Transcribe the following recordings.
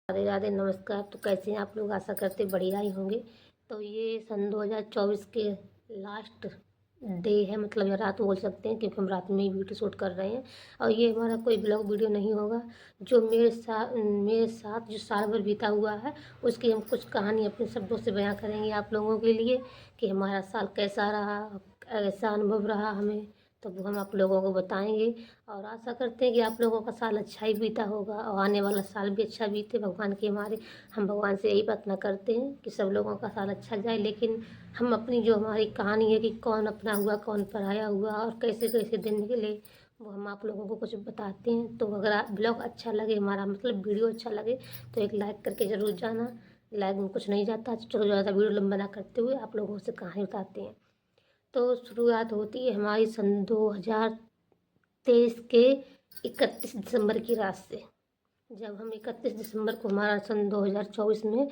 राधे राधे, नमस्कार। तो कैसे हैं आप लोग? आशा करते बढ़िया ही होंगे। तो ये सन 2024 के लास्ट डे है, मतलब या रात बोल सकते हैं, क्योंकि हम रात में ही वीडियो शूट कर रहे हैं। और ये हमारा कोई ब्लॉग वीडियो नहीं होगा। जो मेरे साथ जो साल भर बीता हुआ है, उसकी हम कुछ कहानी अपने शब्दों से बयां करेंगे आप लोगों के लिए कि हमारा साल कैसा रहा, ऐसा अनुभव रहा हमें। तो वो हम आप लोगों को बताएंगे। और आशा करते हैं कि आप लोगों का साल अच्छा ही बीता होगा और आने वाला साल भी अच्छा बीते भगवान के हमारे। हम भगवान से यही प्रार्थना करते हैं कि सब लोगों का साल अच्छा जाए। लेकिन हम अपनी जो हमारी कहानी है कि कौन अपना हुआ, कौन पराया हुआ और कैसे कैसे दिन निकले, वो हम आप लोगों को कुछ बताते हैं। तो अगर ब्लॉग अच्छा लगे, हमारा मतलब वीडियो अच्छा लगे, तो एक लाइक करके ज़रूर जाना। लाइक में कुछ नहीं जाता। चलो ज़्यादा वीडियो लंबा ना करते हुए आप लोगों से कहानी बताते हैं। तो शुरुआत होती है हमारी सन 2023 के 31 दिसंबर की रात से। जब हम 31 दिसंबर को, हमारा सन 2024 में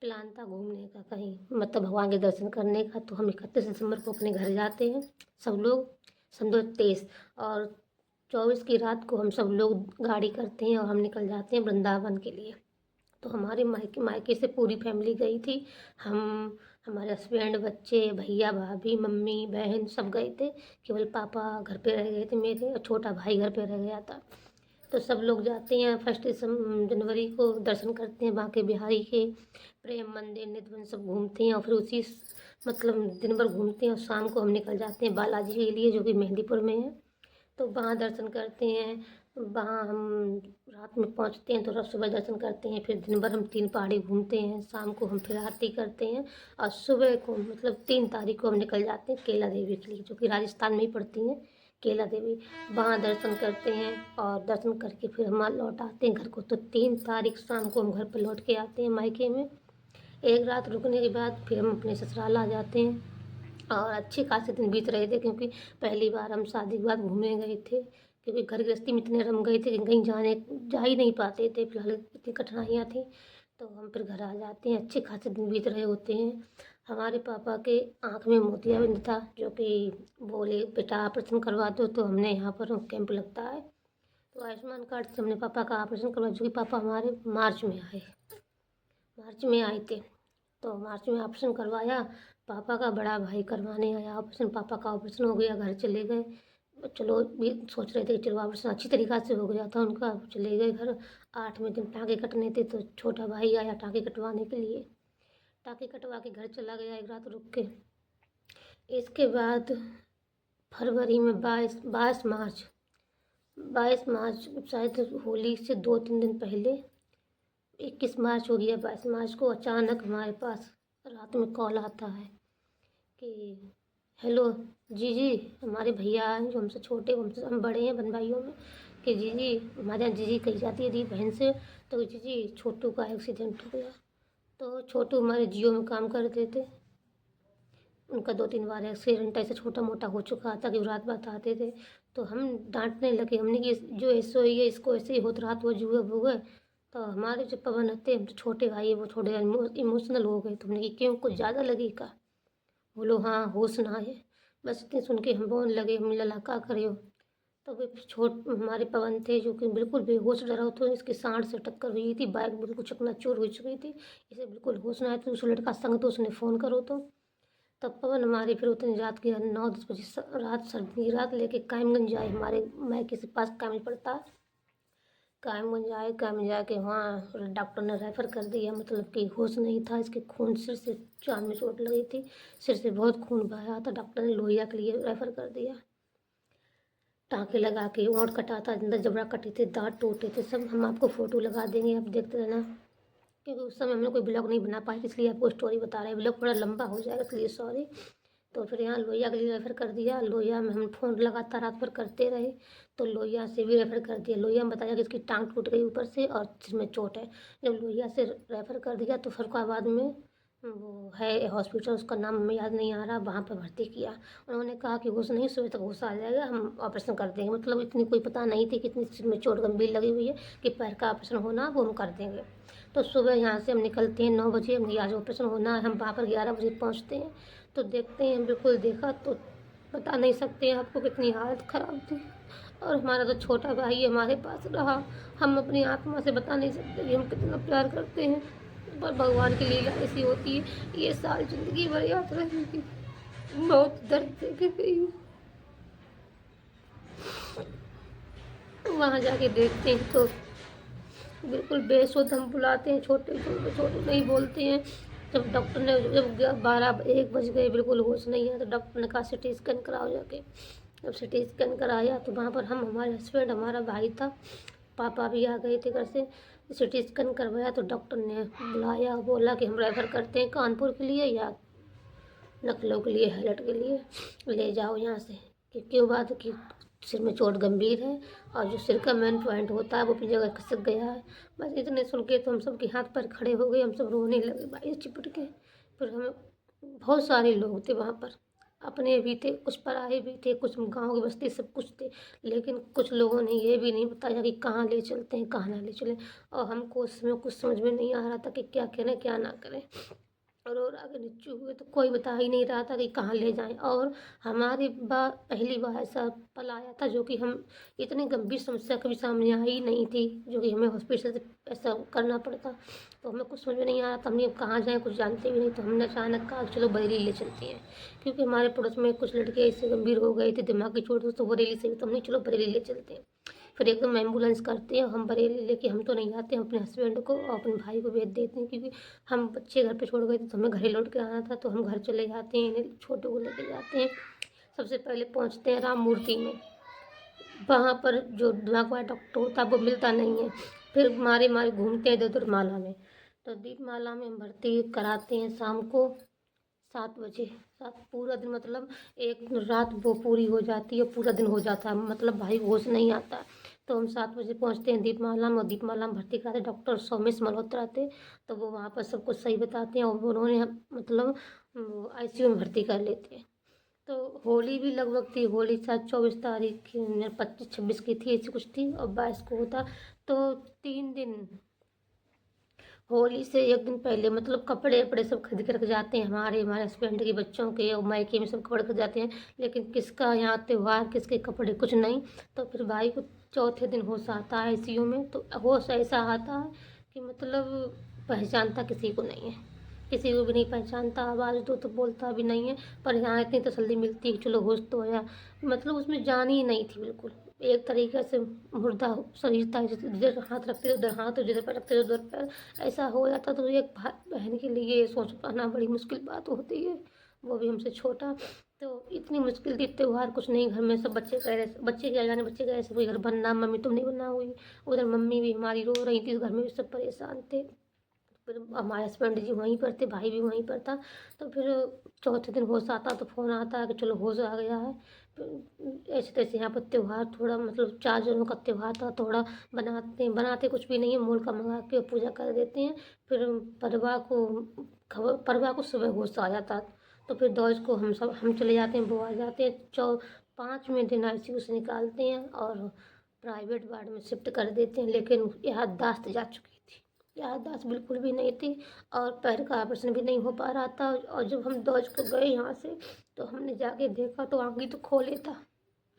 प्लान था घूमने का कहीं, मतलब भगवान के दर्शन करने का। तो हम 31 दिसंबर को अपने घर जाते हैं सब लोग, सन 2023। और 24 की रात को हम सब लोग गाड़ी करते हैं और हम निकल जाते हैं वृंदावन के लिए। तो हमारे मायके मायके से पूरी फैमिली गई थी। हम, हमारे हस्बैंड, बच्चे, भैया, भाभी, मम्मी, बहन सब गए थे। केवल पापा घर पे रह गए थे मेरे, और छोटा भाई घर पे रह गया था। तो सब लोग जाते हैं 1 जनवरी को, दर्शन करते हैं बांके बिहारी के, प्रेम मंदिर, निधिवन सब घूमते हैं। और फिर उसी मतलब दिन भर घूमते हैं और शाम को हम निकल जाते हैं बालाजी के लिए, जो कि मेहंदीपुर में है। तो वहाँ दर्शन करते हैं। वहाँ हम रात में पहुँचते हैं तो रात सुबह दर्शन करते हैं। फिर दिन भर हम 3 पहाड़ी घूमते हैं। शाम को हम फिर आरती करते हैं। और सुबह को मतलब 3 तारीख को हम निकल जाते हैं केला देवी के लिए, जो कि राजस्थान में ही पड़ती हैं केला देवी। वहाँ दर्शन करते हैं और दर्शन करके फिर हम लौट आते हैं घर को। तो 3 तारीख शाम को हम घर पर लौट के आते हैं मायके में। एक रात रुकने के बाद फिर हम अपने ससुराल आ जाते हैं। और अच्छे खासे दिन बीत रहे थे, क्योंकि पहली बार हम शादी के बाद घूमने गए थे। क्योंकि घर गृहस्थी में इतने रम गए थे कि कहीं जा ही नहीं पाते थे, फिलहाल इतनी कठिनाइयाँ थी। तो हम फिर घर आ जाते हैं। अच्छे खासे दिन बीत रहे होते हैं। हमारे पापा के आँख में मोतियाबिंद था, जो कि बोले बेटा ऑपरेशन करवा दो। तो हमने यहाँ पर कैंप लगता है, तो आयुष्मान कार्ड से हमने पापा का ऑपरेशन करवाया, जो कि पापा हमारे मार्च में आए थे। तो मार्च में ऑपरेशन करवाया। पापा का बड़ा भाई करवाने आया ऑपरेशन। पापा का ऑपरेशन हो गया, घर चले गए। चलो भी सोच रहे थे कि चलो ऑपरेशन अच्छी तरीक़ा से हो गया था उनका, चले गए घर। 8वें दिन टाँके कटने थे, तो छोटा भाई आया टाँके कटवाने के लिए। टाँके कटवा के घर चला गया एक रात रुक के। इसके बाद फरवरी में 22 मार्च शायद होली से 2-3 दिन पहले, 21 मार्च हो गया, 22 मार्च को अचानक हमारे पास रात में कॉल आता है कि हेलो जीजी। हमारे भैया हैं जो हमसे छोटे, हम बड़े हैं बहन भाइयों में, कि जीजी, हमारे यहाँ जीजी कही जाती है दी बहन से। तो जीजी छोटू का एक्सीडेंट हो गया। तो छोटू हमारे जियो में काम करते थे। उनका 2-3 बार एक्सीडेंट ऐसे छोटा मोटा हो चुका था कि वो रात बात आते थे। तो हम डांटने लगे, हमने कि जो ऐसे हुई है इसको ऐसे ही होत रात वो जुए हो गए। तो हमारे जो पवन होते हम तो छोटे भाई है, वो थोड़े इमोशनल हो गए। तो हमने कि क्यों, कुछ ज़्यादा लगी का? बोलो हाँ होश ना है। बस इतने सुन के हम रोने लगे। हम लला का करे हो। तो वे हमारे पवन थे जो कि बिल्कुल बेहोश डरा हो, तो इसकी सांड से टक्कर हुई थी। बाइक बिल्कुल चकनाचूर हो चुकी थी। इसे बिल्कुल होश ना आया। तो उस लड़का संग तो उसने फ़ोन करो। तो तब पवन हमारी फिर उतनी रात की 9-10 बजे रात, सर्दी की रात लेके कायमगंज आए। हमारे मायके से पास कायमगंज पड़ता है। कायमगंज आए, कायमगंज जाके वहाँ डॉक्टर ने रेफ़र कर दिया, मतलब कि होश नहीं था। इसके खून सिर से जान में चोट लगी थी, सिर से बहुत खून बहा था। डॉक्टर ने लोहिया के लिए रेफ़र कर दिया। टाँके लगा के ओंठ कटा था, अंदर जबड़ा कटे थे, दाँत टूटे थे सब। हम आपको फ़ोटो लगा देंगे, आप देखते रहना। क्योंकि उस समय हम लोग कोई ब्लॉग नहीं बना पाए थे, इसलिए आपको स्टोरी बता रहे हैं। ब्लॉग थोड़ा लंबा हो जाएगा, इसलिए सॉरी। तो फिर यहाँ लोहिया के लिए रेफ़र कर दिया। लोहिया में हम फ़ोन लगातार रात भर करते रहे। तो लोहिया से भी रेफ़र कर दिया। लोहिया में बताया कि इसकी टांग टूट गई ऊपर से और सिर में चोट है। जब लोहिया से रेफ़र कर दिया तो फरुखाबाद में वो है हॉस्पिटल, उसका नाम हमें याद नहीं आ रहा, वहाँ पर भर्ती किया। उन्होंने कहा कि होश नहीं, सुबह तक होश आ जाएगा, हम ऑपरेशन कर देंगे। मतलब इतनी कोई पता नहीं थी कि इतनी सिर में चोट गंभीर लगी हुई है कि पैर का ऑपरेशन होना, वो हम कर देंगे। तो सुबह यहाँ से हम निकलते हैं 9 बजे। हम आज ऑपरेशन होना है, हम वहाँ पर 11 बजे पहुँचते हैं। तो देखते हैं, बिल्कुल देखा तो बता नहीं सकते हैं आपको कितनी हालत ख़राब थी। और हमारा तो छोटा भाई हमारे पास रहा। हम अपनी आत्मा से बता नहीं सकते कि हम कितना प्यार करते हैं, पर भगवान की लीला ऐसी होती है। ये साल ज़िंदगी भर याद रहेगी। बहुत दर्द देके गई हूँ। वहाँ जाके देखते हैं तो बिल्कुल बेसुध हम बुलाते हैं, छोटे छोटे छोटे नहीं बोलते हैं। जब डॉक्टर ने जब 12-1 बज गए, बिल्कुल होश नहीं है, तो डॉक्टर ने कहा सिटी स्कैन कराओ जाके। जब सिटी स्कैन कराया तो वहाँ पर हम, हमारे हस्बैंड, हमारा भाई था, पापा भी आ गए थे घर से। सिटी स्कैन करवाया तो डॉक्टर ने बुलाया, बोला कि हम रेफ़र करते हैं कानपुर के लिए या लखनऊ के लिए, हाईलाइट के लिए ले जाओ यहाँ से। कि क्यों बात कि सिर में चोट गंभीर है और जो सिर का मेन पॉइंट होता है वो अपनी जगह खिसक गया है। बस इतने सुन के तो हम सब के हाथ पैर खड़े हो गए, हम सब रोने लगे भाई चिपट के। फिर हमें बहुत सारे लोग थे वहाँ पर, अपने भी थे, कुछ पराए भी थे, कुछ गाँव की बस्ती, सब कुछ थे। लेकिन कुछ लोगों ने ये भी नहीं बताया कि कहाँ ले चलते हैं, कहाँ ना ले चलें। और हमको उस समय कुछ समझ में नहीं आ रहा था कि क्या करें क्या ना करें। और आगे नीचे हुए तो कोई बता ही नहीं रहा था कि कहाँ ले जाएं। और हमारी पहली बार ऐसा पल आया था जो कि हम, इतनी गंभीर समस्या कभी सामने आई नहीं थी जो कि हमें हॉस्पिटल से ऐसा करना पड़ता। तो हमें कुछ समझ में नहीं आ रहा था, हमने अब कहाँ जाएं, कुछ जानते भी नहीं। तो हमने अचानक कहा चलो बरेली ले चलते हैं, क्योंकि हमारे पड़ोस में कुछ लड़के ऐसे गंभीर हो गए थे दिमाग की चोट से, तो बरेली से, तो हमने चलो बरेली ले चलते हैं। फिर एकदम एम्बुलेंस करते हैं, हम बरेली लेके, हम तो नहीं जाते, हम अपने हस्बैंड को और अपने भाई को भेज देते हैं, क्योंकि हम बच्चे घर पे छोड़ गए थे तो हमें घर ही लौट के आना था। तो हम घर चले जाते हैं, इन्हें छोटू को लेके जाते हैं। सबसे पहले पहुंचते हैं राम मूर्ति में। वहाँ पर जो दिमाग वाला डॉक्टर होता है वो मिलता नहीं है। फिर मारे मारे घूमते हैं इधर उधर माला में। तो दीपमाला में हम भर्ती कराते हैं शाम को 7 बजे। सात पूरा दिन, मतलब एक रात वो पूरी हो जाती है, पूरा दिन हो जाता है, मतलब भाई होश नहीं आता। तो हम 7 बजे पहुंचते हैं दीपमाला में, और दीपमाला में भर्ती कराते। डॉक्टर सोमेश मल्होत्रा थे, तो वो वहाँ पर सब कुछ सही बताते हैं, और उन्होंने मतलब ICU में भर्ती कर लेते हैं। तो होली भी लगभग थी, होली शायद 24 तारीख की, 25-26 की थी, ऐसी कुछ थी, और 22 को होता। तो 3 दिन, होली से 1 दिन पहले मतलब कपड़े वपड़े सब खरीद के रख जाते हैं, हमारे हस्बैंड के, बच्चों के और मायके में सब कपड़े खरीद जाते हैं। लेकिन किसका यहाँ त्योहार, किसके कपड़े, कुछ नहीं। तो फिर भाई को चौथे दिन होश आता है ICU में। तो होश ऐसा आता है कि मतलब पहचानता किसी को नहीं है, किसी को भी नहीं पहचानता, आवाज़ दो तो बोलता भी नहीं है। पर यहाँ इतनी तसल्ली मिलती है कि चलो होश तो आया, मतलब उसमें जान ही नहीं थी बिल्कुल। एक तरीके से मुर्दा शरीर था, जिधर हाथ रखते थे उधर हाथ, और जिधर पैर रखते थे उधर पैर। ऐसा हो जाता तो एक भाई बहन के लिए ये सोच पाना बड़ी मुश्किल बात होती है, वो भी हमसे छोटा। तो इतनी मुश्किल थी, त्योहार कुछ नहीं, घर में सब बच्चे कह रहे, बच्चे क्या जाने, बच्चे कह रहे सब घर बनना, मम्मी तुम नहीं बनना हुई। उधर मम्मी भी हमारी रो रही थी, घर में भी सब परेशान थे। फिर हमारे हस्बैंड जी वहीं पर थे, भाई भी वहीं पर था। तो फिर चौथे दिन होश आता तो फ़ोन आता है कि चलो होश आ गया है। फिर ऐसे तैसे यहाँ पर त्योहार थोड़ा, मतलब 4 जनों का त्योहार था, थोड़ा बनाते कुछ भी नहीं है, मूल का मंगा के पूजा कर देते हैं। फिर परवा को सुबह होश आ जाता। तो फिर दौज को हम चले जाते हैं, वो आ जाते हैं। 5वें दिन ICU से निकालते हैं और प्राइवेट वार्ड में शिफ्ट कर देते हैं। लेकिन याददाश्त जा चुकी थी, याददाश्त बिल्कुल भी नहीं थी, और पैर का ऑपरेशन भी नहीं हो पा रहा था। और जब हम दौज को गए यहाँ से, तो हमने जाके देखा तो आँख ही तो खोले था,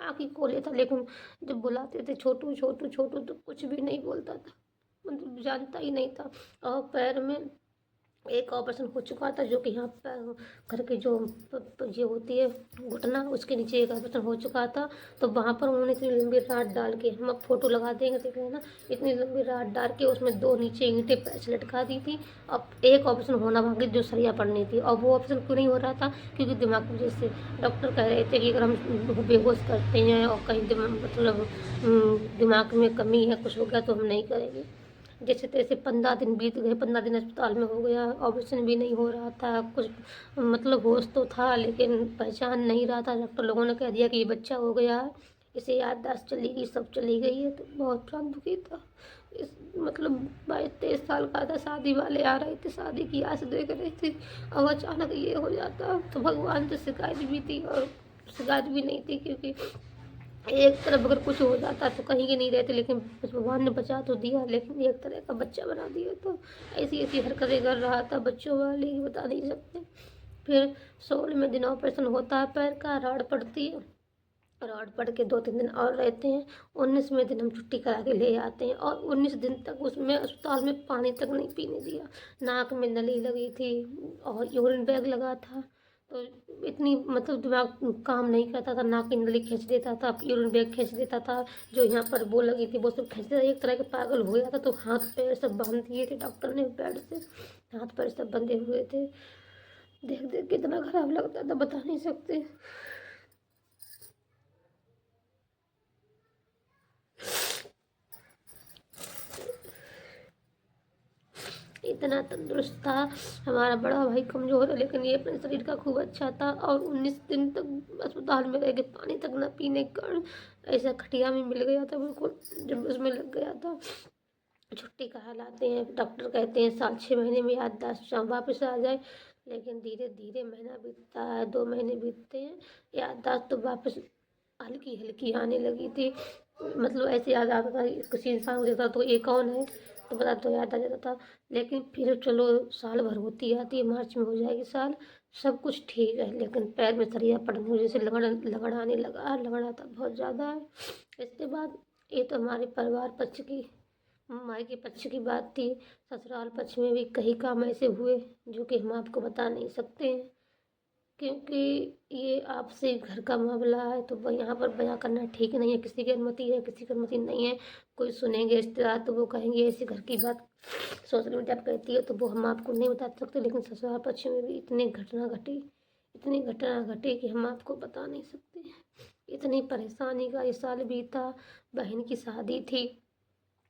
आँख ही खोले था। लेकिन जब बुलाते थे छोटू छोटू छोटू, तो कुछ भी नहीं बोलता था, मतलब जानता ही नहीं था। और पैर में एक ऑपरेशन हो चुका था, जो कि यहाँ पर घर के जो ये होती है घुटना, उसके नीचे एक ऑपरेशन हो चुका था। तो वहाँ पर उन्होंने इतनी लंबी राड डाल के, हम अब फोटो लगा देंगे देख लेना, इतनी लंबी राड डाल के उसमें 2 नीचे ईंटें पैसे लटका दी थी। अब एक ऑपरेशन होना बाकी, जो सरिया पड़नी थी, और वो ऑपरेशन क्यों नहीं हो रहा था, क्योंकि दिमाग की वजह से। डॉक्टर कह रहे थे कि अगर हम बेहोश करते हैं और कहीं मतलब दिमाग में कमी है, कुछ हो गया, तो हम नहीं करेंगे। जैसे तैसे 15 दिन बीत गए, 15 दिन अस्पताल में हो गया, ऑपरेशन भी नहीं हो रहा था कुछ, मतलब होश तो था लेकिन पहचान नहीं रहा था। डॉक्टर लोगों ने कह दिया कि ये बच्चा हो गया है, इसे याददाश्त चली गई, सब चली गई है। तो बहुत प्राण दुखी था। इस मतलब 22-23 साल का था, शादी वाले आ रहे थे, शादी की आस देख रहे थे, और अचानक ये हो जाता। तो भगवान से शिकायत भी थी और शिकायत भी नहीं थी, क्योंकि एक तरफ अगर कुछ हो जाता तो कहीं के नहीं रहते, लेकिन भगवान ने बचा तो दिया, लेकिन एक तरह का बच्चा बना दिया। तो ऐसी ऐसी हरकतें कर रहा था बच्चों वाली, बता नहीं सकते। फिर 16वें दिन ऑपरेशन होता है, पैर का राड़ पड़ती है, और पढ़ के 2-3 दिन और रहते हैं। 19वें दिन हम छुट्टी करा के ले आते हैं और 19 दिन तक उसमें अस्पताल में पानी तक नहीं पीने दिया। नाक में नली लगी थी और यूरिन बैग लगा था। तो इतनी मतलब दिमाग काम नहीं करता था, नाक की नली खींच देता था, यूरिन बैग खींच देता था, जो यहाँ पर वो लगी थी वो सब खींच देता था। एक तरह के पागल हो गया था। तो हाथ पैर सब बांध दिए थे डॉक्टर ने बेड से, हाथ पैर सब बंधे हुए थे। देख देख के इतना खराब लगता था बता नहीं सकते। इतना तंदुरुस्त था। हमारा बड़ा भाई कमज़ोर है लेकिन ये अपने शरीर का खूब अच्छा था और 19 दिन तक अस्पताल में रह के पानी तक न पीने के कारण ऐसा खटिया में मिल गया था बिल्कुल, जब उसमें लग गया था। छुट्टी करा लाते हैं, डॉक्टर कहते हैं साल 6 महीने में याददाश्त वापस आ जाए। लेकिन धीरे धीरे महीना बीतता है, 2 महीने बीतते हैं, याददाश्त तो वापस हल्की हल्की आने लगी थी। मतलब ऐसे याद आता था, किसी इंसान को देखता तो ये कौन है तो पता तो याद आ जाता था। लेकिन फिर चलो साल भर होती आती है, मार्च में हो जाएगी साल, सब कुछ ठीक है। लेकिन पैर में सरिया पड़ने की वजह से लगड़ाने लगा, लगड़ाता बहुत ज़्यादा है। इसके बाद ये तो हमारे परिवार पक्ष की, मायके पक्ष की बात थी। ससुराल पक्ष में भी कई काम ऐसे हुए जो कि हम आपको बता नहीं सकते हैं, क्योंकि ये आपसे घर का मामला है तो वह यहाँ पर बयां करना ठीक नहीं है। किसी की अनुमति है, किसी की अनुमति नहीं है। कोई सुनेंगे रिश्तेदार तो वो कहेंगे ऐसी घर की बात सोशल मीडिया पर कहती है, तो वो हम आपको नहीं बता सकते। लेकिन ससुराल पक्ष में भी इतनी घटना घटी कि हम आपको बता नहीं सकते। इतनी परेशानी का ये साल बीता। बहन की शादी थी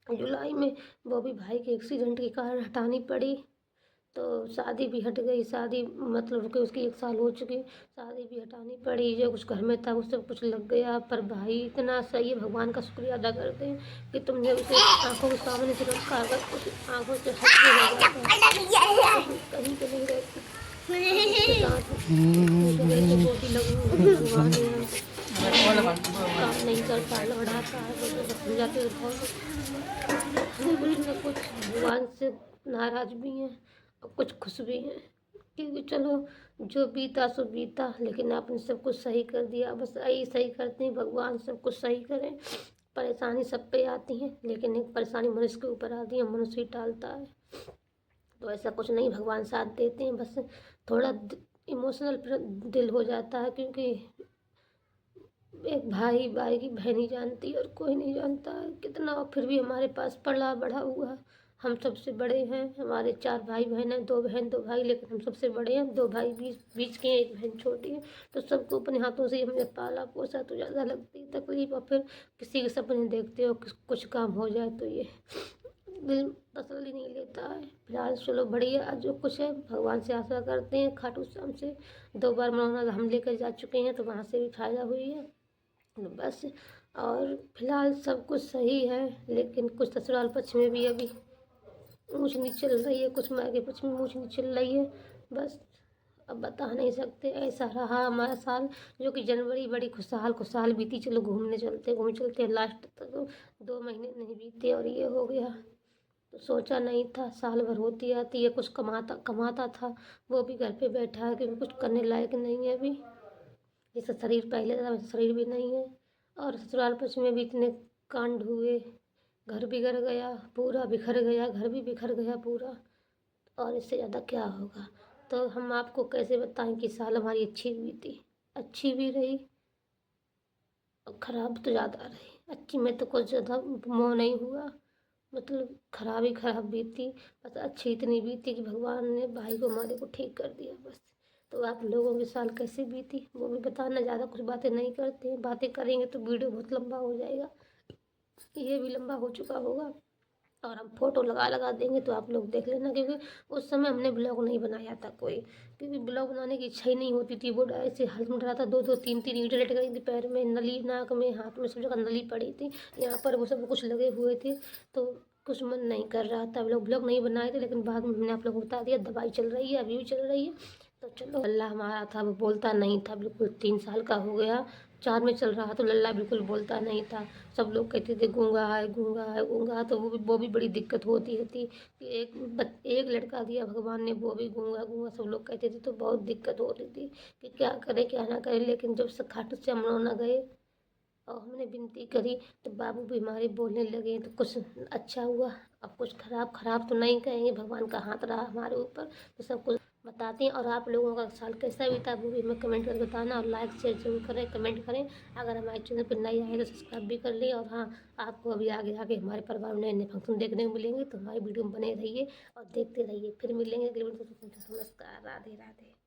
जुलाई में, वो भी भाई के एक्सीडेंट के कारण हटानी पड़ी। तो शादी भी हट गई, शादी मतलब कि उसकी 1 साल हो चुकी, शादी भी हटानी पड़ी। जो कुछ घर में था वो सब कुछ लग गया। पर भाई इतना सही है, भगवान का शुक्रिया अदा करते हैं कि तुमने उसे आंखों के सामने से रखा, अगर उस आंखों से हट के हो जाता तो कहीं पे नहीं रहती। उसके साथ गोटी लगी, भगवान ने काम नहीं करता, लड़ाता है, वो समझाते कुछ न कुछ भगवान से नाराज भी हैं और कुछ खुश भी हैं, क्योंकि चलो जो बीता सो बीता, लेकिन आपने सब कुछ सही कर दिया। बस यही सही करते हैं, भगवान सब कुछ सही करें। परेशानी सब पे आती है लेकिन एक परेशानी मनुष्य के ऊपर आती है, मनुष्य ही टालता है। तो ऐसा कुछ नहीं, भगवान साथ देते हैं। बस थोड़ा इमोशनल दिल हो जाता है, क्योंकि एक भाई भाई की बहन ही जानती है और कोई नहीं जानता है कितना। और फिर भी हमारे पास पला बढ़ा हुआ, हम सबसे बड़े हैं। हमारे 4 भाई बहन हैं, 2 बहन 2 भाई, लेकिन हम सबसे बड़े हैं। 2 भाई बीच के हैं, 1 बहन छोटी है। तो सबको अपने हाथों से हमने पाला पोसा, तो ज़्यादा लगती है तकलीफ। और फिर किसी के सपने देखते हो कुछ काम हो जाए तो ये दिल तसल्ली नहीं लेता है। फिलहाल चलो बढ़िया, जो कुछ है भगवान से आशा करते हैं, खाटू श्याम से 2 बार मनोना हम लेकर जा चुके हैं तो वहाँ से भी फायदा हुई है बस। और फिलहाल सब कुछ सही है, लेकिन कुछ ससुराल पक्ष में भी अभी ऊंच नीच चल रही है, कुछ मायके पक्ष में ऊंच नीच चल रही है। बस अब बता नहीं सकते। ऐसा रहा हमारा साल, जो कि जनवरी बड़ी खुशहाल खुशहाल बीती। चलो घूमने चलते हैं, लास्ट तक तो 2 महीने नहीं बीते और ये हो गया। तो सोचा नहीं था, साल भर होती आती है, कुछ कमाता कमाता था, वो भी घर पे बैठा है क्योंकि कुछ करने लायक नहीं है अभी। जैसा शरीर पहले था वैसा शरीर भी नहीं है। और ससुराल पक्ष में भी इतने कांड हुए, घर बिगड़ गया पूरा, बिखर गया, घर भी बिखर गया पूरा। और इससे ज़्यादा क्या होगा। तो हम आपको कैसे बताएं कि साल हमारी अच्छी बीती, अच्छी भी रही और ख़राब तो ज़्यादा रही। अच्छी में तो कुछ ज़्यादा मोह नहीं हुआ, मतलब खराब ही खराब बीती। बस अच्छी इतनी बीती कि भगवान ने भाई को हमारे को ठीक कर दिया बस। तो आप लोगों की साल कैसे बीती वो भी बताना। ज़्यादा कुछ बातें नहीं करते हैं, बातें करेंगे तो वीडियो बहुत लंबा हो जाएगा, ये भी लंबा हो चुका होगा। और हम फ़ोटो लगा लगा देंगे तो आप लोग देख लेना, क्योंकि उस समय हमने ब्लॉग नहीं बनाया था कोई, क्योंकि ब्लॉग बनाने की इच्छा ही नहीं होती थी। वो ऐसे हालत में रहा था, 2-2 3-3 ईंटें लटक गई थी पैर में, नली नाक में हाथ में सब जगह नली पड़ी थी, यहाँ पर वो सब कुछ लगे हुए थे। तो कुछ मन नहीं कर रहा था, ब्लॉग नहीं बनाए थे। लेकिन बाद में हमने आप लोग को बता दिया, दवाई चल रही है, अभी भी चल रही है। तो चलो, अल्लाह हमारा था वो बोलता नहीं था बिल्कुल। 3 साल का हो गया, 4 में चल रहा तो लल्ला बिल्कुल बोलता नहीं था। सब लोग कहते थे गूंगा है गूंगा है गूंगा। तो वो भी बड़ी दिक्कत होती थी कि एक लड़का दिया भगवान ने, वो भी गूंगा गूंगा सब लोग कहते थे। तो बहुत दिक्कत होती थी कि क्या करें क्या ना करें। लेकिन जब से खाटू श्याम मनौना गए और हमने विनती करी तो बाबू भी हमारे बोलने लगे। तो कुछ अच्छा हुआ, अब कुछ खराब खराब तो नहीं कहेंगे, भगवान का हाथ रहा हमारे ऊपर। तो सब कुछ बताते हैं। और आप लोगों का साल कैसा बीता वो भी हमें कमेंट करके बताना, और लाइक शेयर जरूर करें, कमेंट करें। अगर हमारे चैनल पर नए आए तो सब्सक्राइब भी कर लें। और हाँ, आपको अभी आगे आगे हमारे परिवार में नए नए फंक्शन देखने को मिलेंगे, तो हमारी वीडियो में बने रहिए और देखते रहिए। फिर मिलेंगे अगले वीडियो में। नमस्कार, राधे राधे।